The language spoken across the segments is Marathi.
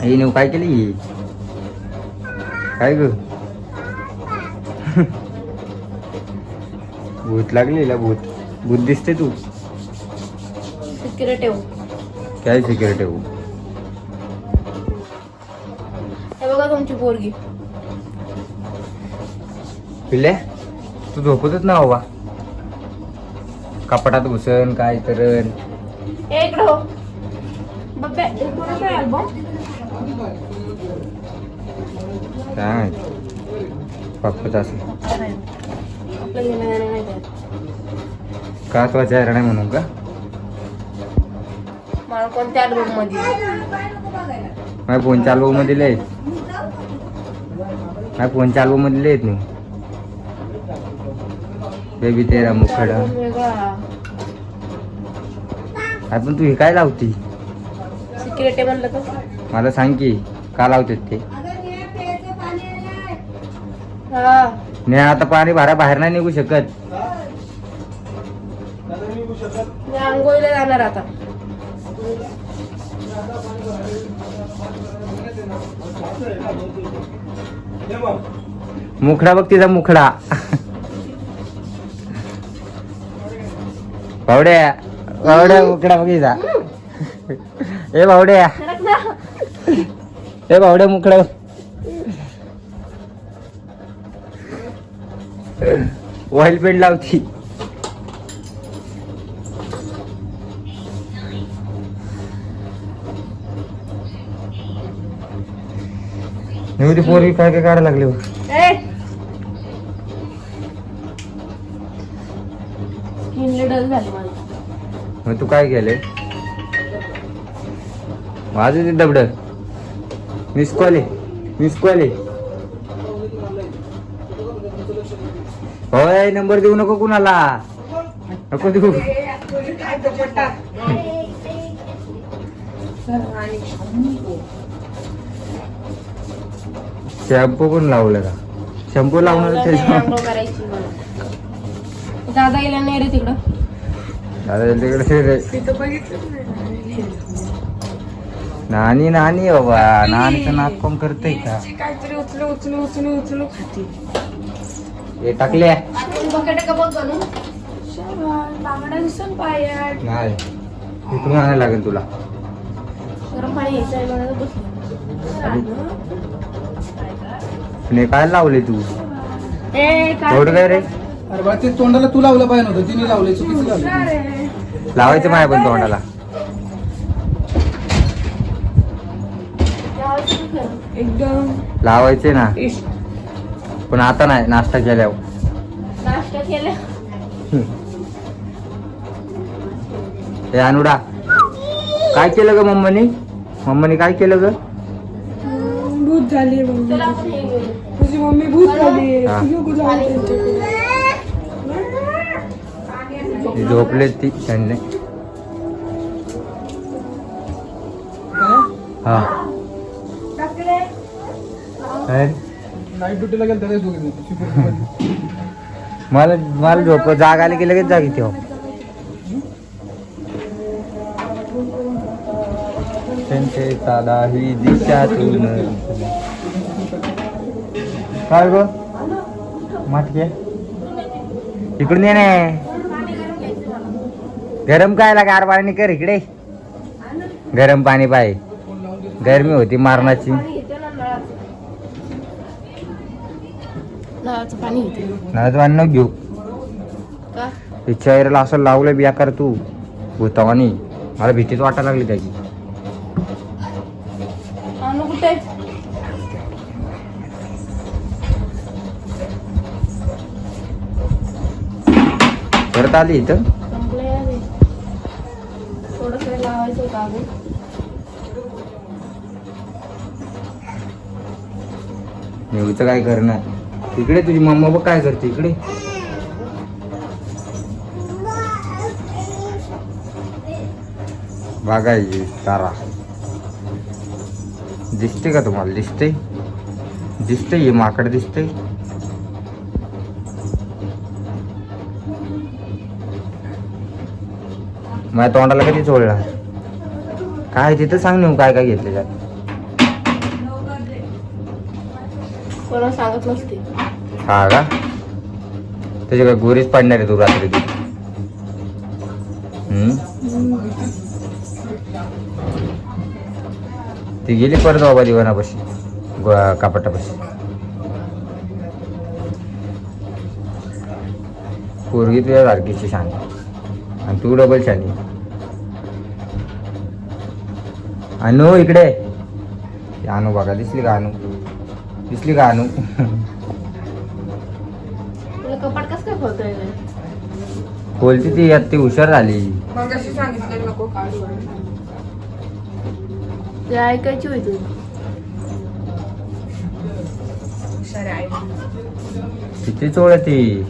हे नेऊ काय केली काय ग भूत लागलेला भूत भूत दिसते तू सिक्युरिटी काय सिक्युरिटी हो हे बघा तुमची पोरगी पिल्ले तू झोपतच ना बाबा कपाटात घुसन काय करण इकडं हो बघ काय अल्बम काय पप्पाच असेल आपलं घेणं देणं नाही त्यात. का तुझा चेहरा नाही म्हणून का मला कोणत्या अल्बम मध्ये माझ्या फोनच्या अल्बम मध्ये लिहित माझ्या फोनच्या अल्बम मध्ये लिहित नाही बेबी तेरा मुखडा अल्बम वेगळा आपण तू हे काय लावती सिक्युरिटी म्हणलं तर मला सांग की का लावतात ते हा नाही आता पाणी बाहेर नाही निघू शकत मी आंघोळीला जाणार आता मुखडा बघ तिचा मुखडा भावड्या भावड्या मुखडा बघ तिचा ए भावड्या सरक ना. ए भावड्या मुखडा ऑइल पेंट लावती ती पोरगी काय काय काढायला लागली हो. ए स्किन लिडर झाली माझी मग तू काय केलंय माझं ते दबड मिस कॉल आहे होय नंबर देऊ नको कुणाला नको देऊ शॅम्पू पण लावलं का शॅम्पू लावणार आंघोळ करायची मला. दादा गेला नाही रे तिकडं दादा तिकडे नानी नानी बाबा नानीचं नाक कोण करतय का काहीतरी उचलू खाती हे टाकले बकेट का बघ बनू बांगडा दिसून पायात नाही इकडून आणायला लागेल तुला गरम पाणी घ्यायचं आहे मला बस आणि काय लावले तू ए थोडं काय रे अरे बा ते तोंडाला तू लावलं पाहिजे नव्हतं तिने लावलंय चुकीचं लावलं लावायचं माझ्या पण तोंडाला एकदम लावायचे ना पण आता नाही नाश्ता केल्यावर नाश्ता केला हे अनुडा काय केलं ग मम्मानी काय केलं ग भूत झाली मम्मी चला आपण हे घेऊ. तुझी मम्मी भूत झाली हा. नको जाऊ त्यांच्याकडे. झोपले ती त्यांनी हा काय? नाईट ड्युटीला गेलं तर दोघे शिपूरमध्ये. मला झोप जाग आली की लगेच जागी ठेव त्यांचे साधा ही दिशातून काय ग माटके इकडून ये ना गरम काय गार पाणी कर इकडे गरम पाणी पाय गरमी होती मारणाची पाणी घेते ना नळाचं पाणी घेते नाही अन्न घेऊ का चेहऱ्याला असं लावलं बिया कर तू भूतावानी मला भीतीच वाटायला लागली त्याची आणू कुठे परत आली इथं संपलंय थोडस लावायचं का अजून नेहमीचं काय करणार इकडे तुझी मम्मा बघ काय करते इकडे बघायची तारा दिसते का तुम्हाला दिसते हे माकड दिसते माझ्या तोंडाला कधी चोळला काय तिथं सांग नेऊ काय काय घेतले त्यात कोणाला सांगत नसते. हा का त्याच्या काय गोरीच पडणार आहे तू रात्री ती. ती गेली परत बाबा दिवाणापाशी कापटापाशी. पोरगी तुझ्या सारखीची शानी आणि तू डबल शानी. अनु इकडे. अनु बघा दिसली का अनु? दिसली का अनु? तुला कपाट कसं काय खोलता येईल? बोलती ती आता ती हुशार झाली. मग कशी सांगितलं नको काढू. ते ऐकायची होती. हुशार आहे. किती चोळ ती.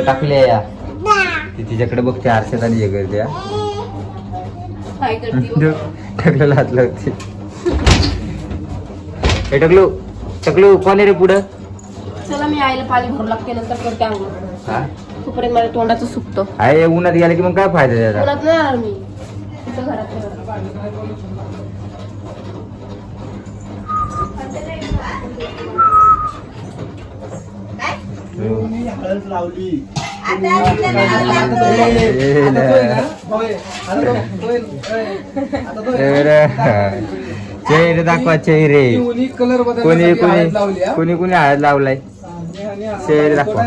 टाकले ती तिच्याकडे बघते आरशात आणि हे करते. काय करते? टकलं हात लावते. हे टकलू टकलू कोण आहे रे पुढं? चला मी आईला पाणी भरू लागते नंतर करते आंघोळ. हा तोपर्यंत माझ्या तोंडाचं सुकतो. आहे उन्हात गेला की मग काय फायदा त्याचा? उन्हात नाही येणार मी. इथं घरात चेहरे दाखवा चेहरे. कलर कोणी कोणी कोणी हळद लावलाय. चेहरे दाखवा.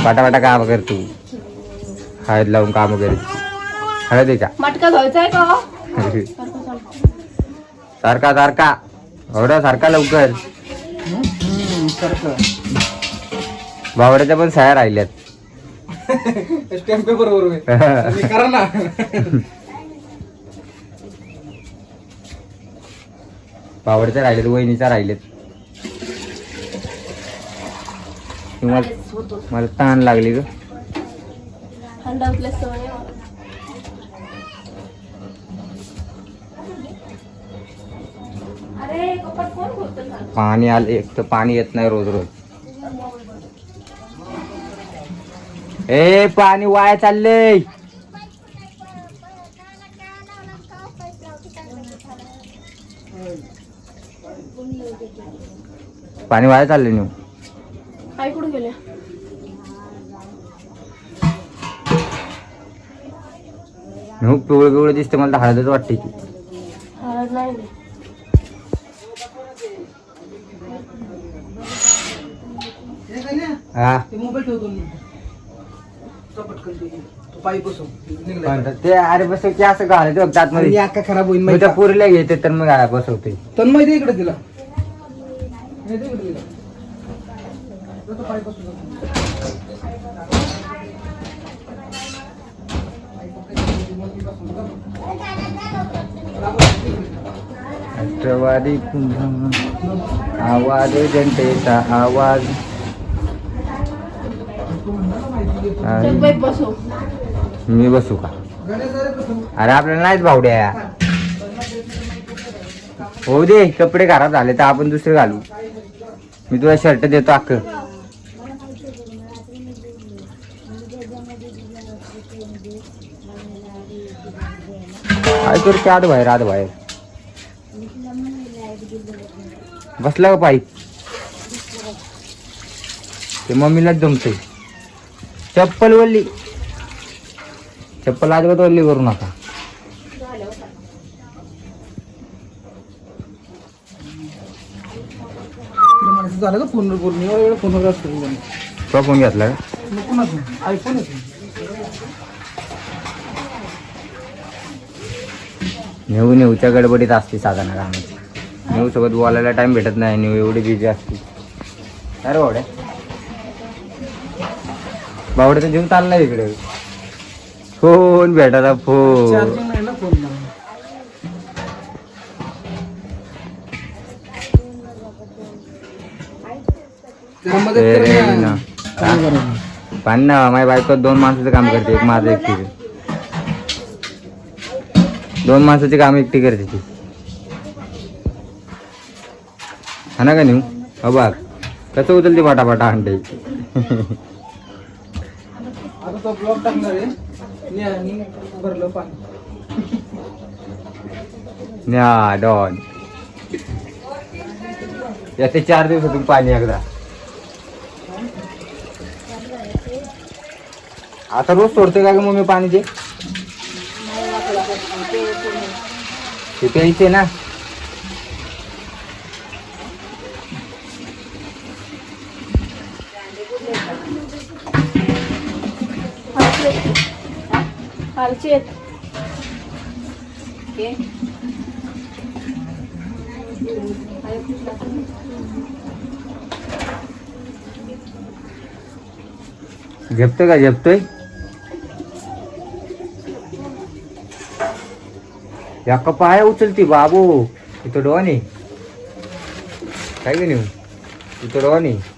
पाटापाटा काम कर तू. हळद लावून काम कर. हळद आहे का? मटका घ्यायचा आहे का? सारखा सारखा एवढा सारखा लवकर. बावड्याच्या पण सह्या राहिल्यात. स्टॅम्प पेपर बरोबर करा ना. बावड्याच्या राहिलेत वहिनीच्या राहिलेत. मला ताण लागली ग. थंड उठल्या सवय आहे मला. अरे कपाट कोण खोलतं ना? पाणी आलं एक तर पाणी येत नाही रोज रोज. ए पाणी वाया चाललंय. पाणी वाया चाललंय नेऊ. आई कुठे गेले? नेऊ पिवळं पिवळं दिसते मला तर हळदच वाटते की. हळद नाही. हा मोबाईल ठेवतो मी. पाईप बसव ते अरे बसव की असं घालायचं बघ त्यात मध्ये. अक्का खराब होईल मी माहिती त्या पुरीला घेते तर मग बसवते. तन्मय दे इकडे तिला. पाईप बसव. राष्ट्रवादी पुन्हा आवाज जनतेचा आवाज. चल बाई बसव. मी बसू का? अरे आपल्याला नाहीच भावड्या. होऊ दे कपडे खराब झाले तर आपण दुसरे घालू. मी तुला शर्ट देतो अख्ख. काय करते आत बाहेर बसला का पाईप? ते मम्मीलाच जमते. चप्पल वल्ली. चप्पल अजिबात वल्ली करू नका. झालं का फोनवर बोलून एवढा वेळ फोनवर असतो. तो फोन घेतला का? आयफोन नेऊच्या गडबडीत असते साधारण कामाची. नेऊ सोबत बोलायला टाइम भेटत नाही. नेऊ एवढी बिझी असते. अरे बावड्या बावड्याचा जीव चाललाय इकडे. फोन भेटायला फोन. चार्जिंग नाही ना फोन. पण ना माझ्या बायको 2 माणसाचं काम करते. एक माझं एकटी. 2 माणसाची काम एकटी करते ती. हा ना का नेऊ हा बघ कसं उचलते पाटापाटा अंडे आता तो ब्लॉक टाकणार आहे आणि भरलं पाणी न्या डॉन याचे 4 दिवसातून पाणी एकदा आता रोज सोडते का ग मम्मी पाणी ते प्यायचे ना खालची आहेत. झेपतोय का झेपतोय या पाया उचलती बाबू इथं डॉन आहे काय ग नेऊ इथं डॉन आहे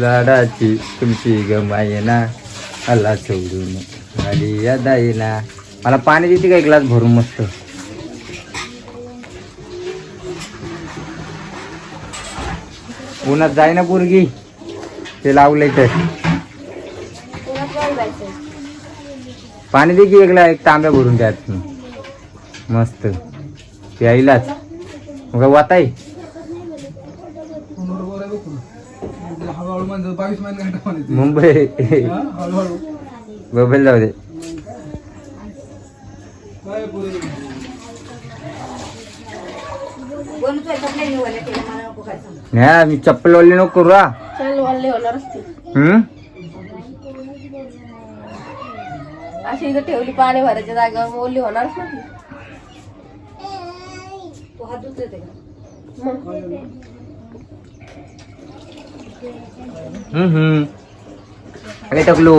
लाडाची तुमची गमाई ना अल्ला सोडून आली या दाईना मला पाणी देते का एक ग्लास भरून मस्त उन्हात जाय ना पोरगी ते लावलंय तर पाणी दे की एक तांब्या भरून त्यात मस्त प्यायलाच मग वाताय हळूहळू म्हणजे 22 महिने घंटा मुंबई हळूहळू बबल जाऊ दे नाही मी चप्पल वाले नको करू चल वाले होणार असते अशी इथं ठेवली पाणी भरायच्या जागेवर ओली होणारच ना ती. अरे टकलू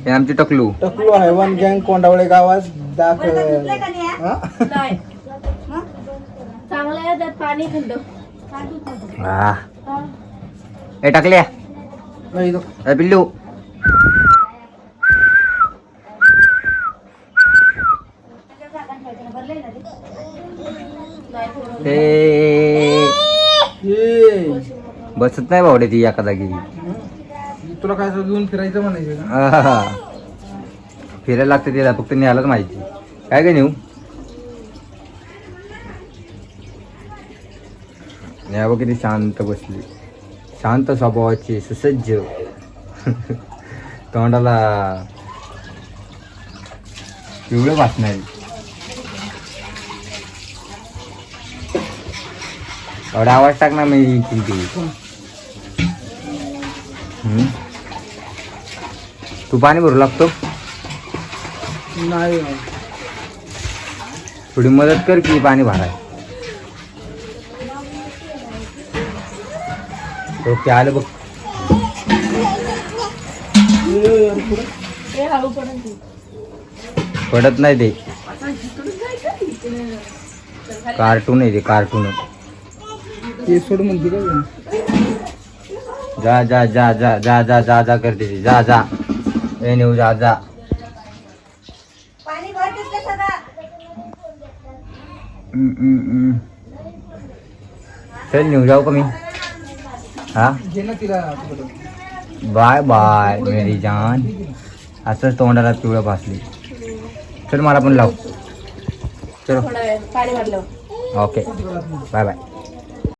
हे आमची टकलू टकलू हैवान गँग कोंडावळे गावात दाखल नाही चांगलं आहे त्यात पाणी थंड हे टाकल्या ए पिल्लू बसत नाही बावडे ती एका जागी तुला काय घेऊन फिरायचं म्हणायचं का? फिरायला लागते तिला फक्त न्यायलाच माहिती काय काय नेऊ न्यावं किती शांत बसली शांत स्वभावाची सुसज्ज तोंडाला पिवळं वाचणारी एवढा आवाज टाकणार मी ती तू पाणी भरू लागतो नाही थोडी मदत कर की पाणी भराय ओके आलं बघ हे हळू पडून ती. पडत नाही ते कार्टून आहे ते कार्टून ते सोड म्हणते का जा जा जा जा जा जा जा जा करते ती जा जा ए नेऊ जा जा चल नेऊ जाऊ का मी हा घे ना तिला बाय बाय मेरी जान असंच तोंडाला पिवळं भासली चल मला पण लाव चलो थोडा वेळ पाणी भरलं ओके बाय बाय